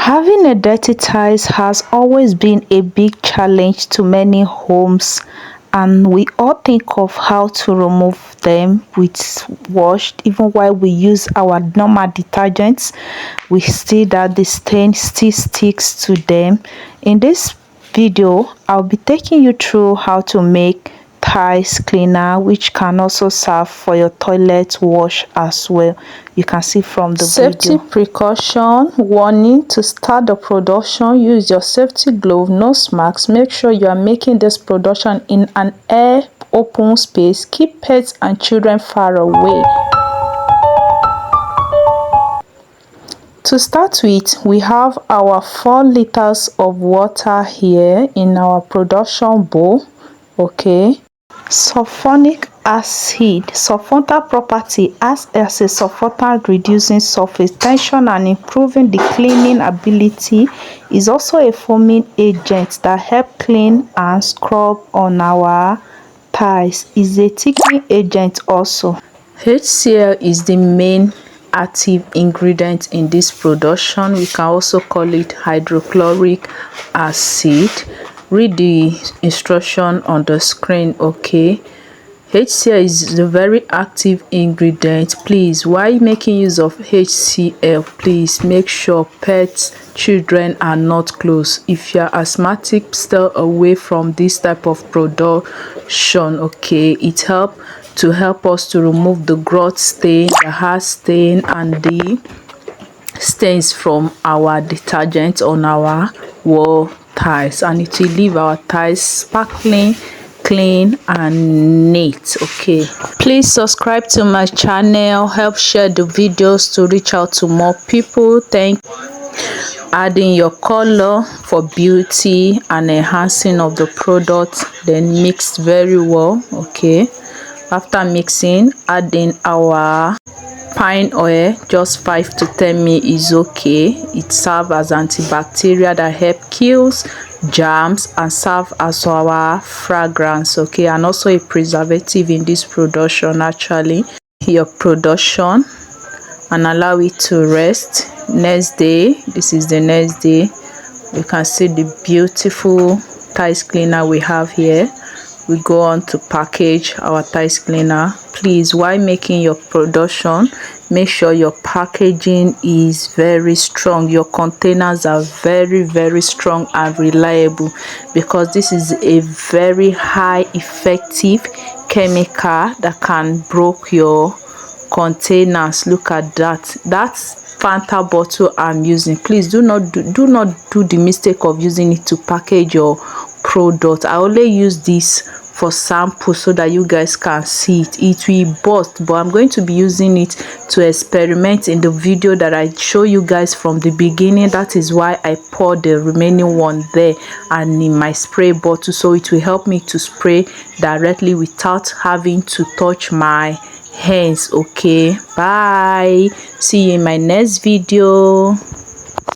Having a dirty tiles has always been a big challenge to many homes, and we all think of how to remove them with wash. Even while we use our normal detergents, we see that the stain still sticks to them. In this video, I'll be taking you through how to make tiles cleaner, which can also serve for your toilet wash as well. You can see from the safety precaution warning. To start the production, use your safety glove, nose masks. Make sure you are making this production in an air open space. Keep pets and children far away. To start with, we have our 4 liters of water here in our production bowl. Okay, sulfonic acid. Sulfonic property acts as a surfactant, reducing surface tension and improving the cleaning ability. Is also a foaming agent that help clean and scrub on our tiles. Is a thickening agent also. HCl is the main active ingredient in this production. We can also call it hydrochloric acid. Read the instruction on the screen. Okay, HCl is the very active ingredient. Please, while making use of HCl, please make sure pets, children are not close. If you are asthmatic, stay away from this type of production. Okay, it helps us to remove the grout stain, the hard stain, and the stains from our detergent on our wall tiles, and it will leave our tiles sparkling, clean and neat. Okay, please subscribe to my channel, help share the videos to reach out to more people. Thank you. Adding your color for beauty and enhancing of the product, then mix very well. Okay, after mixing, adding our pine oil, just 5 to 10 ml is okay. It serves as antibacterial that help kills germs and serve as our fragrance. Okay, and also a preservative in this production. Actually, your production and allow it to rest. Next day, this is the next day, you can see the beautiful tiles cleaner we have here. We go on to package our tiles cleaner. Please, while making your production, make sure your packaging is very strong. Your containers are very strong and reliable, because this is a very high effective chemical that can break your containers. Look at that. That's Fanta bottle I'm using. Please do not do the mistake of using it to package your product. I only use this for sample so that you guys can see it. It will burst, but I'm going to be using it to experiment in the video that I show you guys from the beginning. That is why I pour the remaining one there and in my spray bottle, so it will help me to spray directly without having to touch my hands. Okay, bye, see you in my next video.